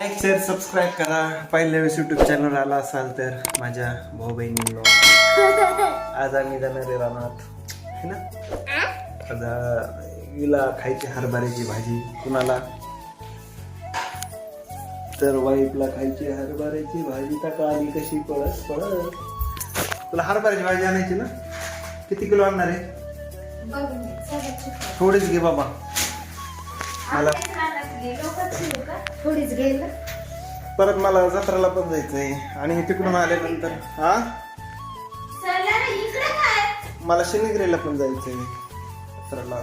Like share subscribe करा. पहिल्या वेळेस यूट्यूब चॅनल आला असाल तर माझ्या भाऊ बहिणींनो, आज आम्ही जाणार आहे रानात है ना. आज हिला खायची हरभऱ्याची भाजी, कुणाला तर वाईफला खायची हरभऱ्याची भाजी. टाका आली कशी पळत पळत. तुला हरभऱ्याची भाजी आणायची ना, किती किलो आणणार आहे? थोडीच घे बाबा. मला थोडीच घेईल. परत मला जत्राला पण जायचंय आणि तिकडून आल्यानंतर मला शनिगिरीला पण जायचंय जत्राला.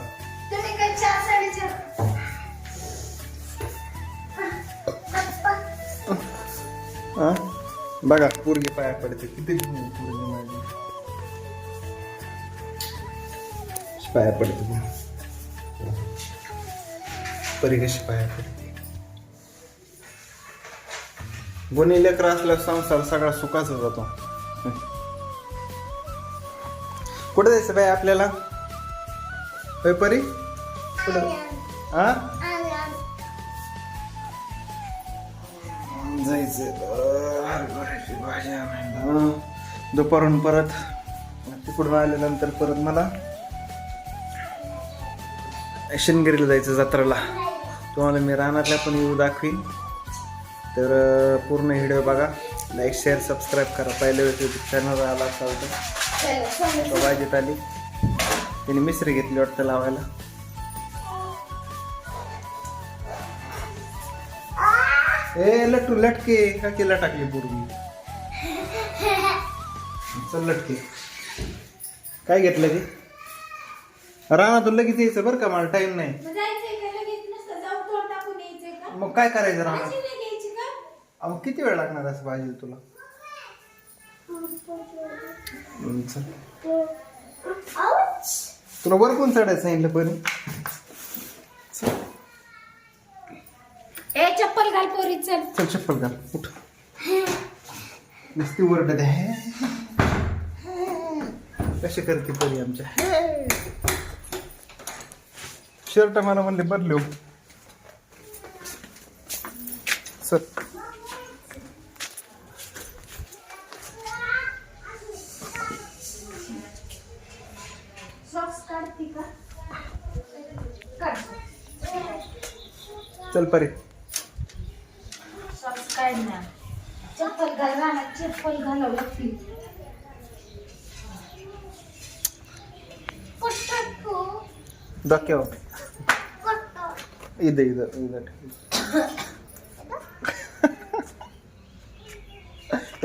बघा पोरगी पाया पडते, किती पोरगी माझी पाया पडते. परी कशी पाया पडते. गुन्हे लेकर असल्यावर संसार सगळा सुखाचा जातो. कुठे जायचं बाई आपल्याला? होय परी, कुठं जायचंय भाजी आणायला. दुपारून परत तिकडून आल्यानंतर परत मला शनिगिरीला जायचं जत्राला. तुम्हाला मी रानातल्या पण येऊ दाखवीन. तर पूर्ण व्हिडिओ बघा, लाईक शेअर सबस्क्राईब करा. पहिल्या वेळेस यूट्यूब चॅनल आला असाल तर. भाजीत आली, तिने मिसरी घेतली वाटतं लावायला. ए लट्टू लटके का केला टाकली पूर्वी. चल लटके. काय घेतलं ते? रानातून लगेच यायचं बरं का, मला टाइम नाही. मग काय करायचं रानात? अहो किती वेळ लागणार असं भाजी तुला? तुला वर कोण चढायचं सांगितलं परी? चप्पल घाल पोरी. चल चल चप्पल घाल, उठ. नुसती वरडत आहे. कशी करते परी आमच्या. शर्ट मला म्हणले बदलू. चल चल परी. चप्पल घाल रानात. चप्पल घालावं लागतील. डोक्यावर इथं इथं इथं.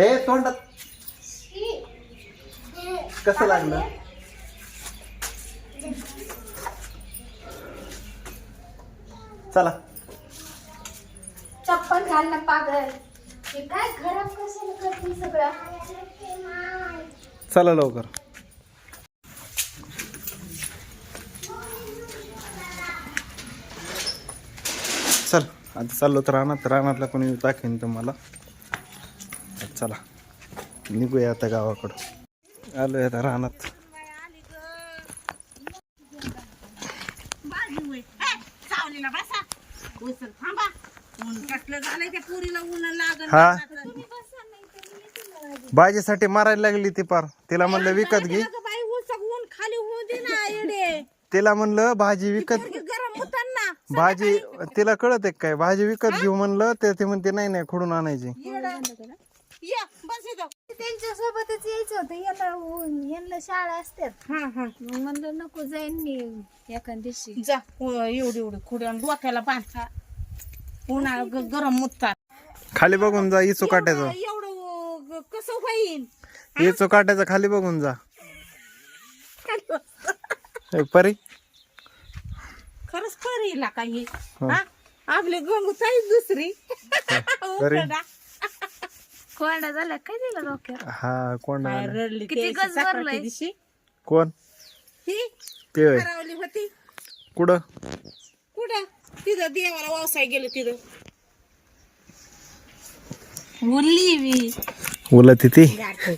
ए तोंडात कसं लागलं? चला चप्पल घाल ना पागल. हे काय खराब कशाला करते सगळं. चला लवकर. चल आता चाललो तर रानातला कोणी दाखवेन तुम्हाला. चला निघूया आता गावाकडं. आलोय आता रानात. हा भाजीसाठी मारायला लागली ती पार. तिला म्हणलं विकत घे. तिला म्हणलं भाजी विकत. भाजी तिला कळत आहे काय? भाजी विकत घेऊ म्हणलं ते म्हणते नाही खोडून आणायची. त्यांच्या सोबतच यायचं होतं. यांना शाळा असतात. मग म्हणलं नको जाईन मी एखाद दिवशी. जा एवढी खुड्यान डोक्याला बांधा. उन्हाळा गरम मुततात. खाली बघून जा. इचू काट्याचं एवढं कसं होईल? इचू काट्याचं खाली बघून जा. परी खरंच परीला काही आपली गंगूताई दुसरी. कोंडा झाला काय दिला डोक्यात? हा कोण रडली किती गज भरलंय? दिवशी. कोण ही ते होय? हरवली होती. कुठं कुठं? तिथं देवाला व्यवसाय गेलं तिथं. उरली मी उलत ती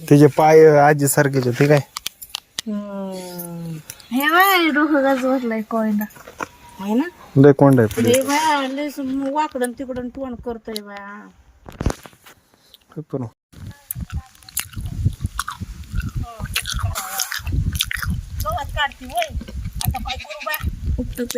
तिचे पाय आजी सारखेच होते काय. हे बाय डोकं गज भरलंय कोंडा. आहे ना. लय कोंड आहे पुढे. हे बाया लयच वाकडन तिकडून तोंड करतोय बाया. काय करू? गवत काढती होय आता काय करू बाया. उपटत